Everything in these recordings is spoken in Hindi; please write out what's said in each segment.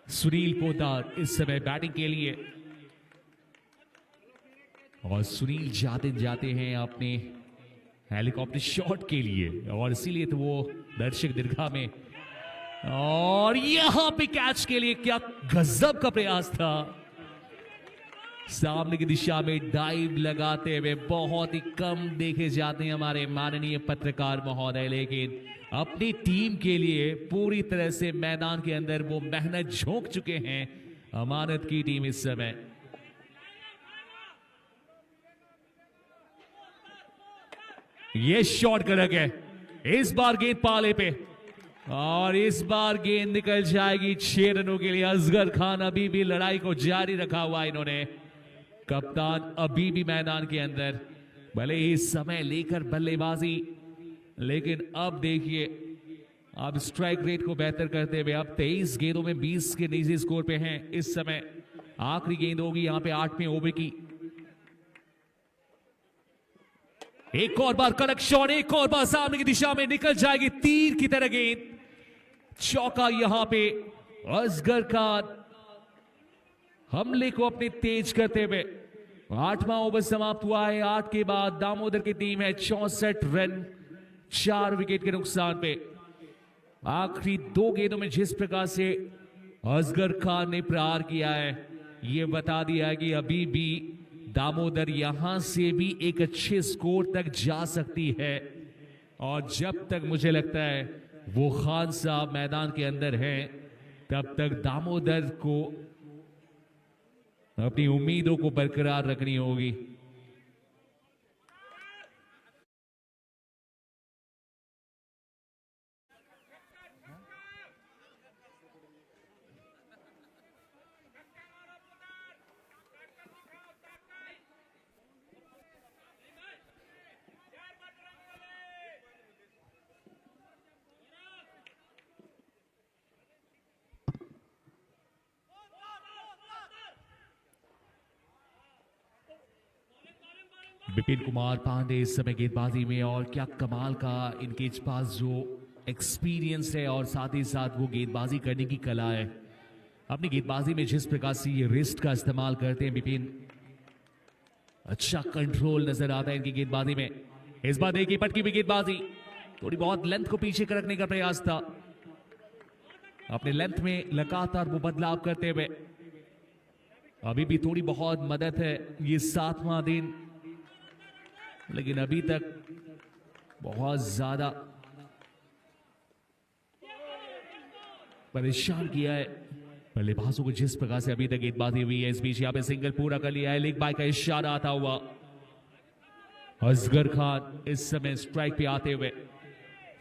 सुनील पोद्दार इस समय बैटिंग के लिए, और सुनील जाते जाते हैं अपने हेलीकॉप्टर शॉट के लिए, और इसीलिए तो वो दर्शक दीर्घा में, और यहां पे कैच के लिए क्या गजब का प्रयास था, सामने की दिशा में डाइव लगाते हुए। बहुत ही कम देखे जाते हैं हमारे माननीय पत्रकार महोदय, लेकिन अपनी टीम के लिए पूरी तरह से मैदान के अंदर वो मेहनत झोंक चुके हैं अमानत की टीम इस समय। ये शॉट कड़क है, इस बार गेंद पाले पे, और इस बार गेंद निकल जाएगी 6 रनों के लिए। असगर खान अभी भी लड़ाई को जारी रखा हुआ इन्होंने, कप्तान अभी भी मैदान के अंदर, भले ही समय लेकर बल्लेबाजी, लेकिन अब देखिए अब स्ट्राइक रेट को बेहतर करते हुए अब 23 गेंदों में 20 के निजी स्कोर पे हैं इस समय। आखिरी गेंद होगी यहां पे 8वें ओवर की। एक और बार कड़क शॉट, एक और बार सामने की दिशा में निकल जाएगी तीर की तरह गेंद, चौका यहां पे। असगर खान हमले को अपने तेज करते हुए 8वां ओवर समाप्त हुआ है। 8 के बाद दामोदर की टीम है 64 रन 4 विकेट के नुकसान पे। आखिरी 2 गेंदों में जिस प्रकार से असगर खान ने प्रहार किया है, यह बता दिया है कि अभी भी दामोदर यहां से भी एक अच्छे स्कोर तक जा सकती है, और जब तक मुझे लगता है वो खान साहब मैदान के अंदर हैं, तब तक दामोदर को अपनी उम्मीदों को बरकरार रखनी होगी। विपिन कुमार पांडे इस समय गेंदबाजी में, और क्या कमाल का इनके पास जो एक्सपीरियंस है और साथ ही साथ वो गेंदबाजी करने की कला है। अपनी गेंदबाजी में जिस प्रकार से ये रिस्ट का इस्तेमाल करते हैं विपिन, अच्छा कंट्रोल नजर आता है इनकी गेंदबाजी में। इस बार देखिए पटकी हुई गेंदबाजी, थोड़ी बहुत लेंथ को पीछे रखने का प्रयास था, अपने लेंथ में लगातार वो बदलाव करते हुए। अभी भी थोड़ी बहुत मदद है, ये 7वां दिन, लेकिन अभी तक बहुत ज्यादा परेशान किया है बल्लेबाजों को जिस प्रकार से अभी तक गेंदबाजी हुई है। इस बीच यहां पे सिंगल पूरा कर लिया है, लेग बाय का इशारा आता हुआ। असगर खान इस समय स्ट्राइक पे आते हुए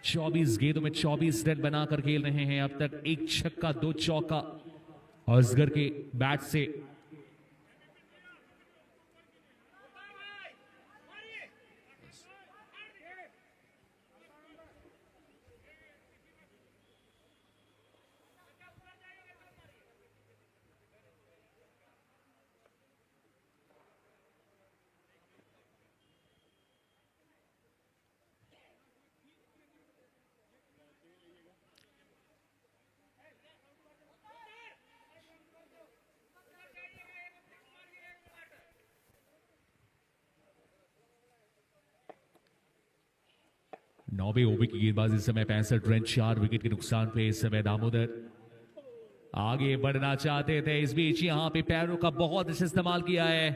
24 गेंदों में 24 रन बनाकर खेल रहे हैं अब तक, 1 छक्का 2 चौका असगर के बैट से। नौवे ओवर की गेंदबाजी इस समय 65 रन 4 विकेट के नुकसान पे। इस समय दामोदर आगे बढ़ना चाहते थे, इस बीच यहां पे पैरों का बहुत इस्तेमाल किया है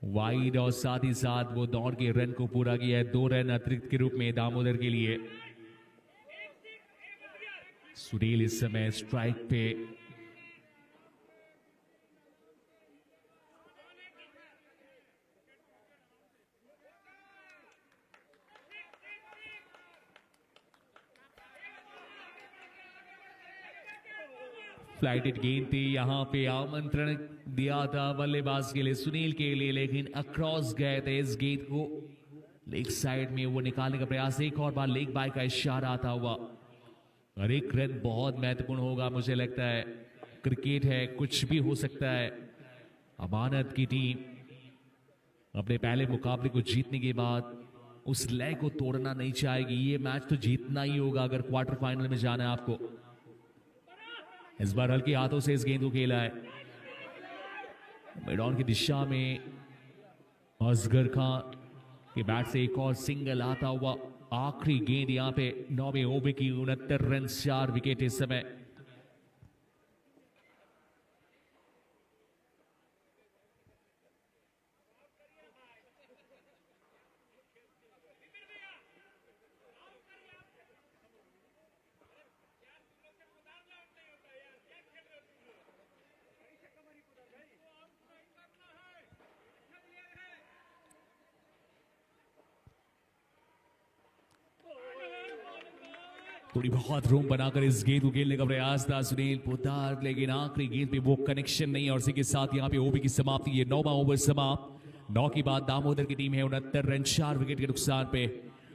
वाइड, और साथ ही साथ वो दौड़ के रन को पूरा किया है 2 रन अतिरिक्त के रूप में दामोदर के लिए। सुनील इस समय स्ट्राइक पे, फ्लाइटेड गेंद थी, यहां पे आमंत्रण दिया था बल्लेबाज के लिए सुनील के लिए, लेकिन अक्रॉस गए थे इस गेंद को, लेग साइड में वो निकालने का प्रयास। एक और बार लेग बाय का इशारा आता हुआ, और 1 रन बहुत महत्वपूर्ण होगा मुझे लगता है। क्रिकेट है, कुछ भी हो सकता है। अमानत की टीम अपने पहले मुकाबले को जीतने के बाद उस लय को तोड़ना नहीं चाहेगी। ये मैच तो जीतना ही होगा अगर क्वार्टर फाइनल में जाना है आपको। इस बार हल्के हाथों से इस गेंद को खेला है मिड ऑन की दिशा में। असगर खान के बैट से एक और सिंगल आता हुआ। आखिरी गेंद यहां पे 9वें ओवर की 69 रन 4 विकेट इस समय। थोड़ी बहुत रूम बनाकर इस गेंद को खेलने का प्रयास था सुनील पोद्दार, लेकिन आखिरी गेंद पे वो कनेक्शन नहीं और इसी के साथ यहां पे ओवर की समाप्ति। ये 9वां ओवर समाप्त। 9 के बाद दामोदर की टीम है 69 रन 4 विकेट के नुकसान पे।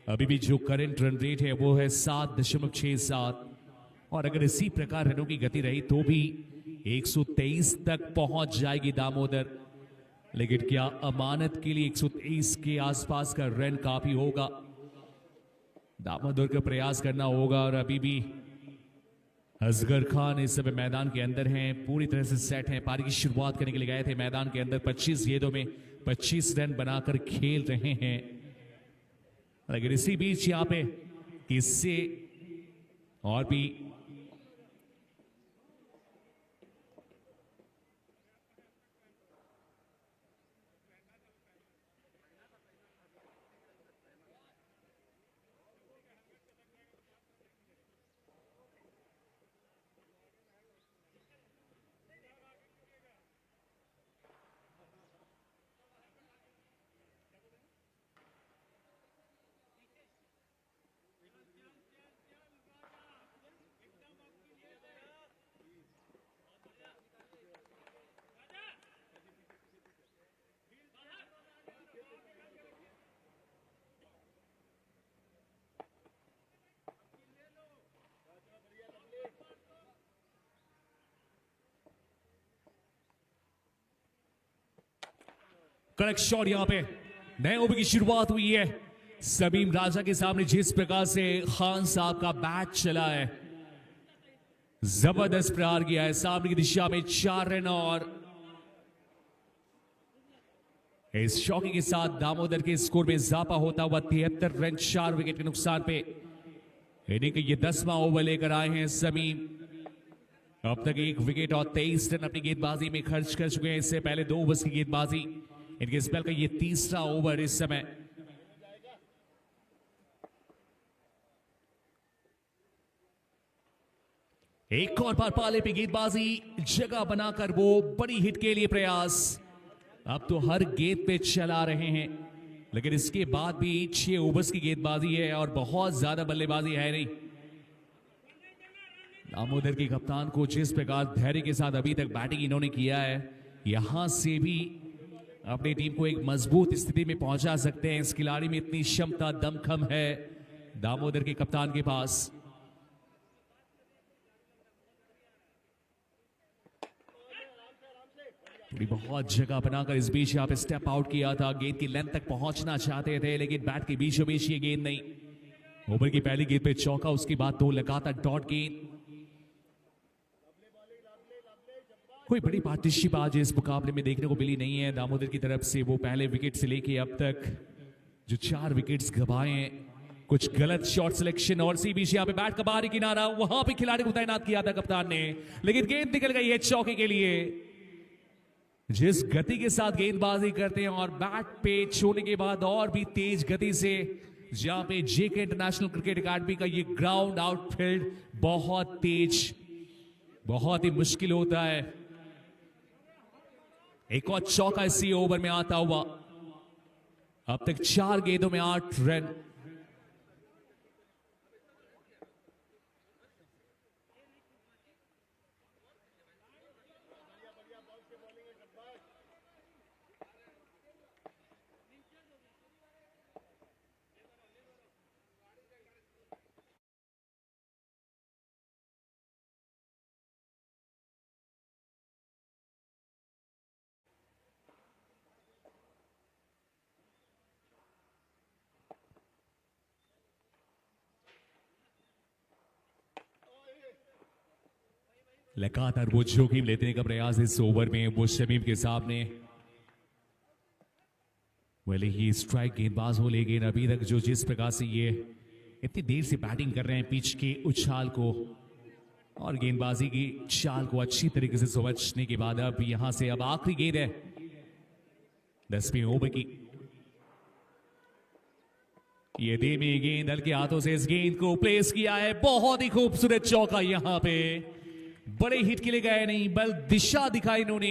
अभी भी जो करंट रन रेट है वो है 7.67 और अगर इसी प्रकार रनों की गति रही तो भी 123 तक पहुंच जाएगी दामोदर। लेकिन क्या अमानत के लिए 123 के आसपास का रन काफी होगा? दामोदर का प्रयास करना होगा और अभी भी असगर खान इस समय मैदान के अंदर हैं, पूरी तरह से सेट हैं। पारी की शुरुआत करने के लिए गए थे मैदान के अंदर। 25 गेंदों में 25 रन बनाकर खेल रहे हैं। लेकिन इसी बीच यहां पे इससे और भी करेक्ट शॉट। यहां पे नए ओवर की शुरुआत हुई है। समीम राजा के सामने जिस प्रकार से खान साहब का बैट चला है, जबरदस्त प्रहार किया है सामने की दिशा में। 4 रन और इस चौके के साथ दामोदर के स्कोर में इजाफा होता हुआ 73 रन 4 विकेट के नुकसान पे। इन्हीं के ये 10वां ओवर लेकर आए हैं समीम। अब तक 1 विकेट और 23 रन अपनी गेंदबाजी में खर्च कर चुके हैं। इससे पहले 2 ओवर्स की गेंदबाजी। इनके स्पेल का ये तीसरा ओवर इस समय। एक और बार पाले पे गेंदबाजी, जगह बनाकर वो बड़ी हिट के लिए प्रयास। अब तो हर गेंद पे चला रहे हैं, लेकिन इसके बाद भी 6 ओवर्स की गेंदबाजी है और बहुत ज्यादा बल्लेबाजी है नहीं। दामोदर के कप्तान को जिस प्रकार धैर्य के साथ अभी तक बैटिंग इन्होंने किया है, यहां से भी अपनी टीम को एक मजबूत स्थिति में पहुंचा सकते हैं। इस खिलाड़ी में इतनी क्षमता, दमखम है दामोदर के कप्तान के पास। थोड़ी बहुत जगह बनाकर इस बीच यहां पे स्टेप आउट किया था। गेंद की लेंथ तक पहुंचना चाहते थे, लेकिन बैट के बीचों बीच ये गेंद नहीं। ओवर की पहली गेंद पे चौका, उसके बाद 2 लगातार डॉट गेंद। कोई बड़ी पार्टनरशिप आज इस मुकाबले में देखने को मिली नहीं है दामोदर की तरफ से। वो पहले विकेट से लेके अब तक जो 4 विकेट्स गंवाए हैं, कुछ गलत शॉट सिलेक्शन और सी बीच यहां पे बैट का बाहरी किनारा, वहां पे खिलाड़ी को तैनात किया था कप्तान ने, लेकिन गेंद निकल गई है चौके के लिए। जिस गति के साथ गेंदबाजी करते हैं और बैट पे छूने के बाद और भी तेज गति से, जहां पे जेके इंटरनेशनल क्रिकेट अकादमी का ये ग्राउंड आउटफील्ड बहुत तेज, बहुत ही मुश्किल होता है। एक और चौका इसी ओवर में आता हुआ। अब तक 4 गेंदों में 8 रन। लगातार वो जोखिम लेने का प्रयास इस ओवर में वो शमीम के सामने। भले ही स्ट्राइक गेंदबाज हो, लेकिन अभी तक जो जिस प्रकार से ये इतनी देर से बैटिंग कर रहे हैं, पिच के उछाल को और गेंदबाजी की चाल को अच्छी तरीके से समझने के बाद अब यहां से अब आखिरी गेंद है 10वें ओवर की। ये धीमी गेंद हल्के हाथों से इस गेंद को प्लेस किया है, बहुत ही खूबसूरत चौका। यहां पे बड़े हिट के लिए गए नहीं, बल दिशा दिखाई इन्होंने,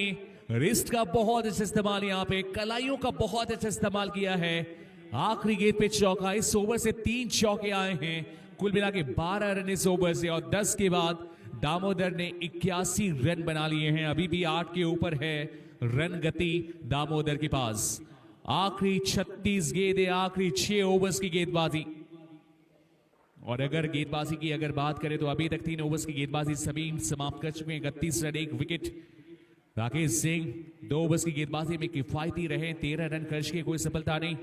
रिस्ट का बहुत अच्छा इस्तेमाल, यहां पे कलाइयों का बहुत अच्छा इस्तेमाल किया है। आखिरी गेंद पे चौका। इस ओवर से 3 चौके आए हैं, कुल मिला के 12 रन इस ओवर से, और 10 के बाद दामोदर ने 81 रन बना लिए हैं। अभी भी 8 के ऊपर है रन गति दामोदर के पास। आखिरी 36 गेंदें, आखिरी 6 ओवर्स की गेंदबाजी। और अगर गेंदबाजी की अगर बात करें तो अभी तक 3 ओवर्स की गेंदबाजी सभी समाप्त कर चुके हैं। 31 run, 1 wicket. Rakesh Singh 2 overs की गेंदबाजी में किफायती रहे, 13 रन खर्च के, कोई सफलता नहीं।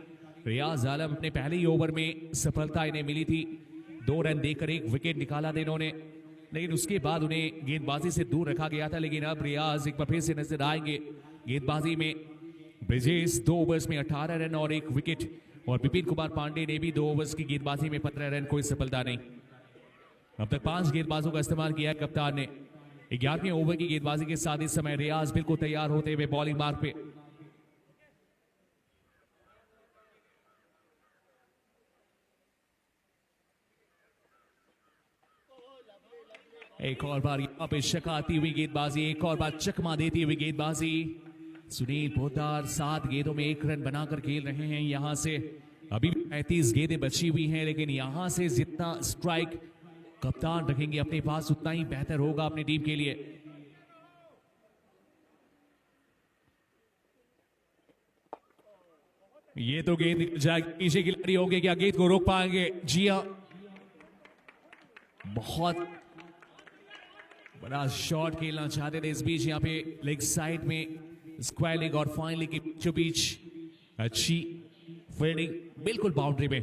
रियाज आलम अपने पहले ही ओवर में सफलता इन्हें मिली थी, 2 रन देकर 1 विकेट निकाला था इन्होंने, लेकिन उसके बाद उन्हें गेंदबाजी से दूर रखा गया था। लेकिन अब रियाज एक बार फिर से नजर आएंगे गेंदबाजी में। ब्रिजेश 2 ओवर्स में 18 रन और 1 विकेट, और विपिन कुमार पांडे ने भी 2 ओवर्स की गेंदबाजी में 15 रन, कोई सफलता नहीं। अब तक 5 गेंदबाजों का इस्तेमाल किया है कप्तान ने। 11वें ओवर की गेंदबाजी के साथ इस समय रियाज बिल्कुल तैयार होते हुए बॉलिंग मार्क पे। एक और बार यहां पे शकाती हुई गेंदबाजी, एक और बार चकमा देती हुई गेंदबाजी। सुनील पोद्दार 7 गेंदों में 1 रन बनाकर खेल रहे हैं। यहां से अभी 35 गेंदें बची हुई हैं, लेकिन यहां से जितना स्ट्राइक कप्तान रखेंगे अपने पास उतना ही बेहतर होगा अपनी टीम के लिए। ये तो गेंद पीछे खिलाड़ी होंगे, क्या गेंद को रोक पाएंगे? जी हां, बहुत बड़ा शॉट खेलना चाहते थे इस बीच। यहां पे लेग साइड में स्क्वायर लेग और फाइन लेग के बीचों बीच अच्छी फील्डिंग, बिल्कुल बाउंड्री में।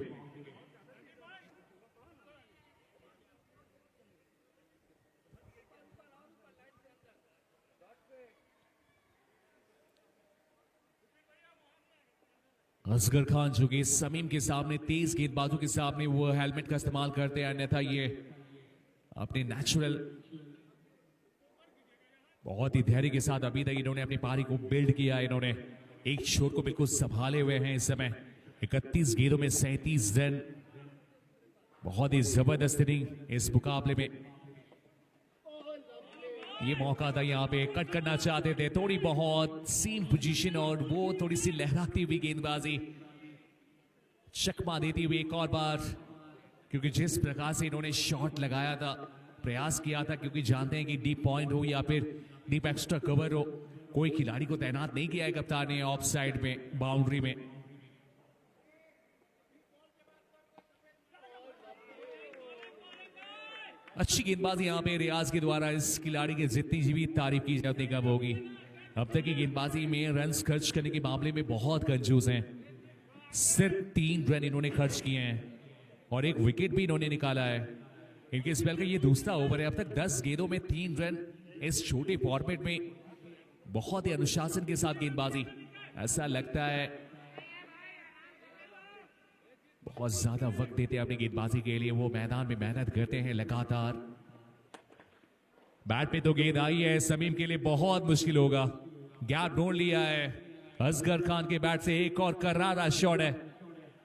असगर खान जो कि समीम के सामने, तेज गेंदबाजों के सामने वो हेलमेट का इस्तेमाल करते हैं, अन्यथा ये अपने नेचुरल बहुत ही धैर्य के साथ अभी तक इन्होंने अपनी पारी को बिल्ड किया। इन्होंने एक छोर को बिल्कुल संभाले हुए हैं इस समय। 31 गेंदों में 37 रन, बहुत ही जबरदस्त इनिंग इस मुकाबले में। ये मौका था, यहां पे कट करना चाहते थे, थोड़ी बहुत सीम पोजीशन और वो थोड़ी सी लहराती हुई गेंदबाजी, चकमा देती हुई एक और बार। क्योंकि जिस प्रकार से इन्होंने शॉट लगाया था, प्रयास किया था, क्योंकि जानते हैं कि डीप पॉइंट हो या फिर डीप एक्स्ट्रा कवर हो, कोई खिलाड़ी को तैनात नहीं किया है कप्तान ने ऑफ साइड में, बाउंड्री में। अच्छी गेंदबाजी यहां पे रियाज के द्वारा। इस खिलाड़ी की जितनी भी तारीफ की जाती कब होगी। अब तक की गेंदबाजी में रन्स खर्च करने के मामले में बहुत कंजूस हैं। सिर्फ 3 रन इन्होंने खर्च किए हैं और 1 विकेट भी इन्होंने निकाला है। इनके स्पेल का ये दूसरा ओवर है। अब तक 10 गेंदों में 3 रन इस छोटे फॉर्मेट में, बहुत ही अनुशासन के साथ गेंदबाजी। ऐसा लगता है बहुत ज्यादा वक्त देते हैं अपनी गेंदबाजी के लिए, वो मैदान में मेहनत करते हैं लगातार। बैट पे तो गेंद आई है, समीम के लिए बहुत मुश्किल होगा। गैप ढूंढ लिया है असगर खान के बैट से, एक और करारा शॉट है।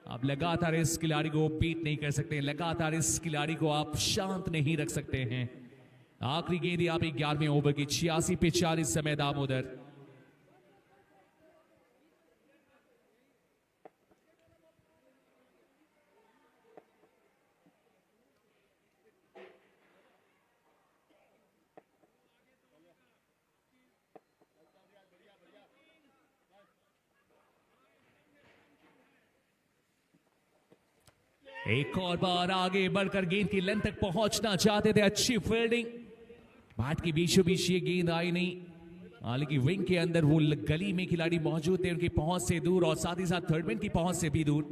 आप लगातार इस खिलाड़ी को बीट नहीं कर सकते, लगातार इस खिलाड़ी को आप शांत नहीं रख सकते हैं। आखिरी गेंद यहाँ पे 11वें ओवर की 86 पे 40 समय दामोदर। एक और बार आगे बढ़कर गेंद की लेंथ तक पहुंचना चाहते थे, अच्छी फील्डिंग। बैट के बीचों बीच ये गेंद आई नहीं, हालांकि विंग के अंदर वो गली में खिलाड़ी मौजूद थे, उनकी पहुंच से दूर और साथ ही साथ थर्डमैन की पहुंच से भी दूर।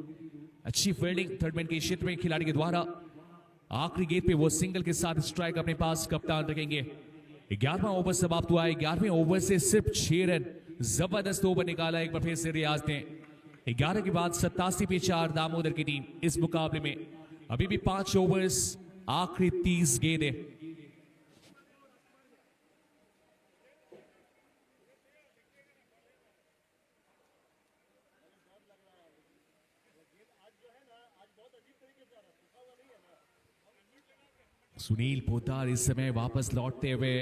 अच्छी फील्डिंग थर्डमैन के क्षेत्र में खिलाड़ी के द्वारा। आखिरी गेंद पे वो सिंगल के साथ स्ट्राइक अपने पास कप्तान रखेंगे। 11वां ओवर समाप्त हुआ है। 11वें ओवर से सिर्फ 6 रन, जबरदस्त ओवर निकाला एक बार फिर से रियाज ने। 11 के बाद 87 पे 4 दामोदर की टीम इस मुकाबले में। अभी भी 5 ओवर्स, आखिरी 30 गेंदें। सुनील पोद्दार इस समय वापस लौटते हुए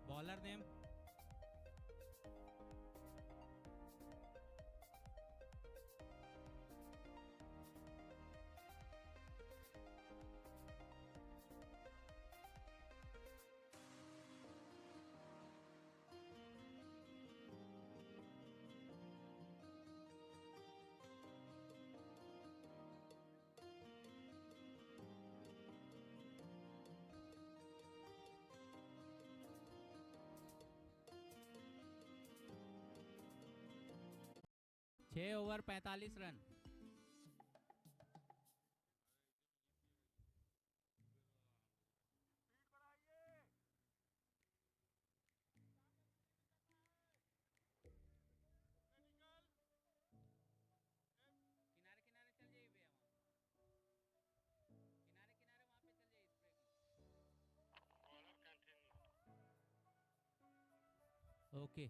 बॉलर नेम छह over 45 run. Okay.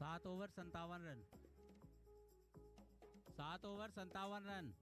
7 over 57 run. 7 over 57 run.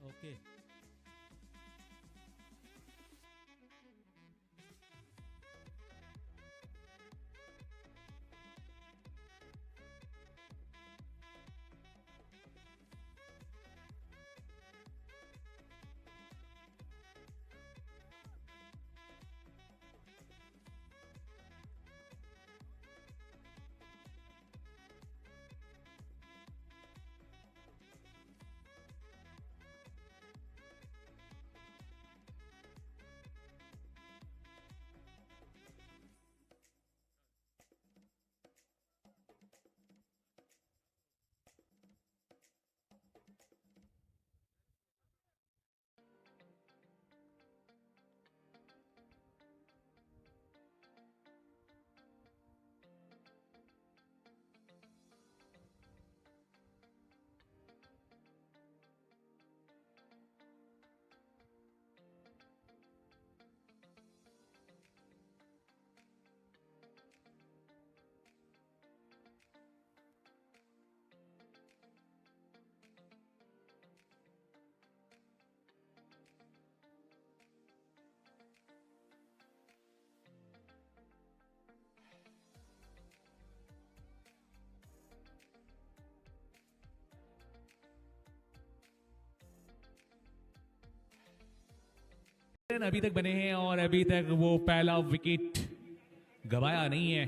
Okay. Run अभी तक बने हैं और अभी तक वो पहला विकेट गवाया नहीं है।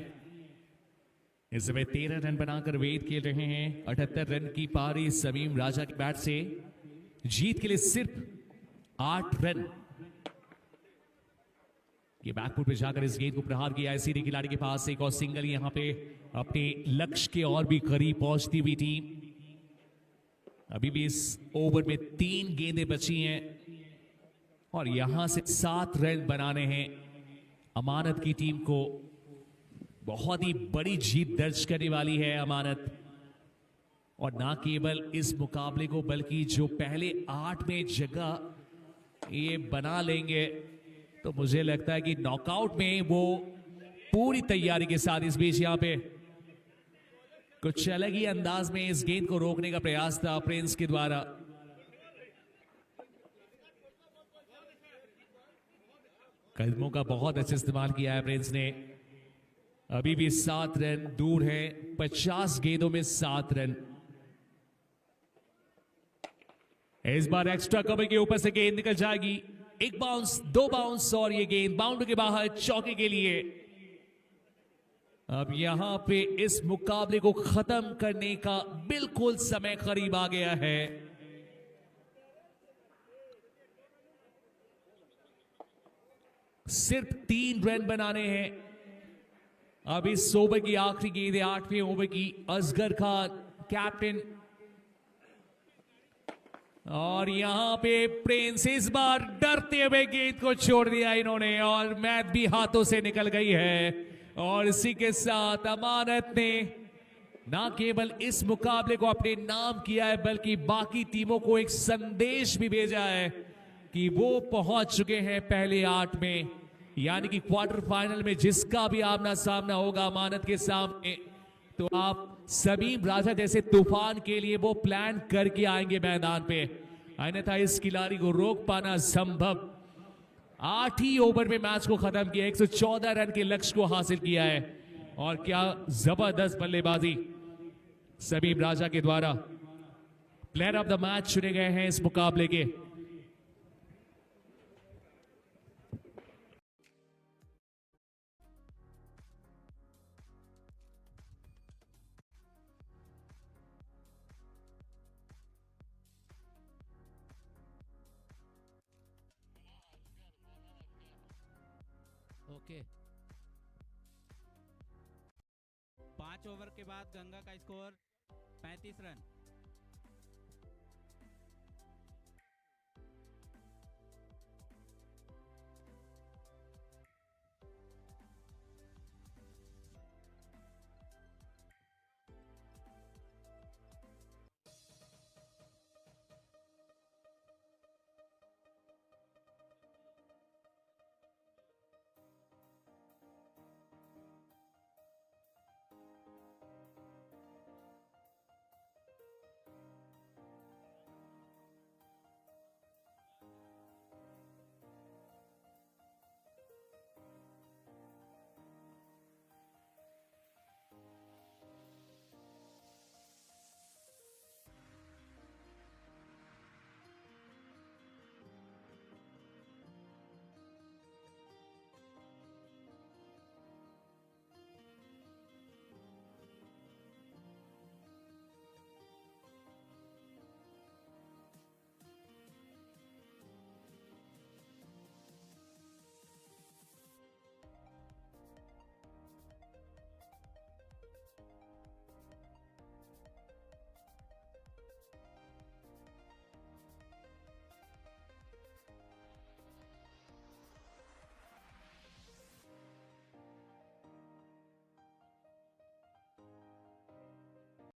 इस समय 13 रन बनाकर वेद खेल रहे हैं। 78 रन की पारी समीम राजा के बैट से। जीत के लिए सिर्फ 8 रन। ये बैकफुट पे जाकर इस गेंद को प्रहार किया है सीधे खिलाड़ी के पास। एक और सिंगल यहां पे अपने लक्ष्य के और भी करीब पहुंचती हुई टीम। अभी भी इस ओवर में 3 गेंदें बची हैं और यहां से 7 रन बनाने हैं अमानत की टीम को। बहुत ही बड़ी जीत दर्ज करने वाली है अमानत। और ना केवल इस मुकाबले को बल्कि जो पहले 8 में जगह ये बना लेंगे तो मुझे लगता है कि नॉकआउट में वो पूरी तैयारी के साथ इस बीच यहां पे कुछ अलग ही अंदाज में इस गेंद को रोकने का प्रयास था प्रिंस के द्वारा। कदमों का बहुत अच्छा इस्तेमाल किया है प्रिंस ने। अभी भी 7 रन दूर है। 50 गेंदों में 7 रन। इस बार एक्स्ट्रा कवर के ऊपर से गेंद निकल जाएगी। 1 बाउंस 2 बाउंस और ये गेंद बाउंड्री के बाहर चौके के लिए। अब यहां पे इस मुकाबले को खत्म करने का बिल्कुल समय करीब आ गया है। सिर्फ 3 रन बनाने हैं। अब इस ओवर की आखिरी गेंद है 8वें ओवर की। असगर खान कैप्टन और यहां पे प्रिंस इस बार डरते हुए गेंद को छोड़ दिया इन्होंने और मैच भी हाथों से निकल गई है। और इसी के साथ अमानत ने ना केवल इस मुकाबले को अपने नाम किया है बल्कि बाकी टीमों को एक संदेश भी भेजा है कि वो पहुंच चुके हैं पहले 8 में। यानी कि क्वार्टर फाइनल में जिसका भी आमना सामना होगा अमानत के सामने तो आप समीम राजा जैसे तूफान के लिए वो प्लान करके आएंगे मैदान पे। अन्यथा इस खिलाड़ी को रोक पाना संभव। 8 ही ओवर में मैच को खत्म किया। 114 रन के लक्ष्य को हासिल किया है। और क्या जबरदस्त बल्लेबाजी समीम राजा के द्वारा। प्लेयर ऑफ द मैच चुने गए हैं इस मुकाबले के। ओके। 5 ओवर के बाद गंगा का स्कोर 35 रन।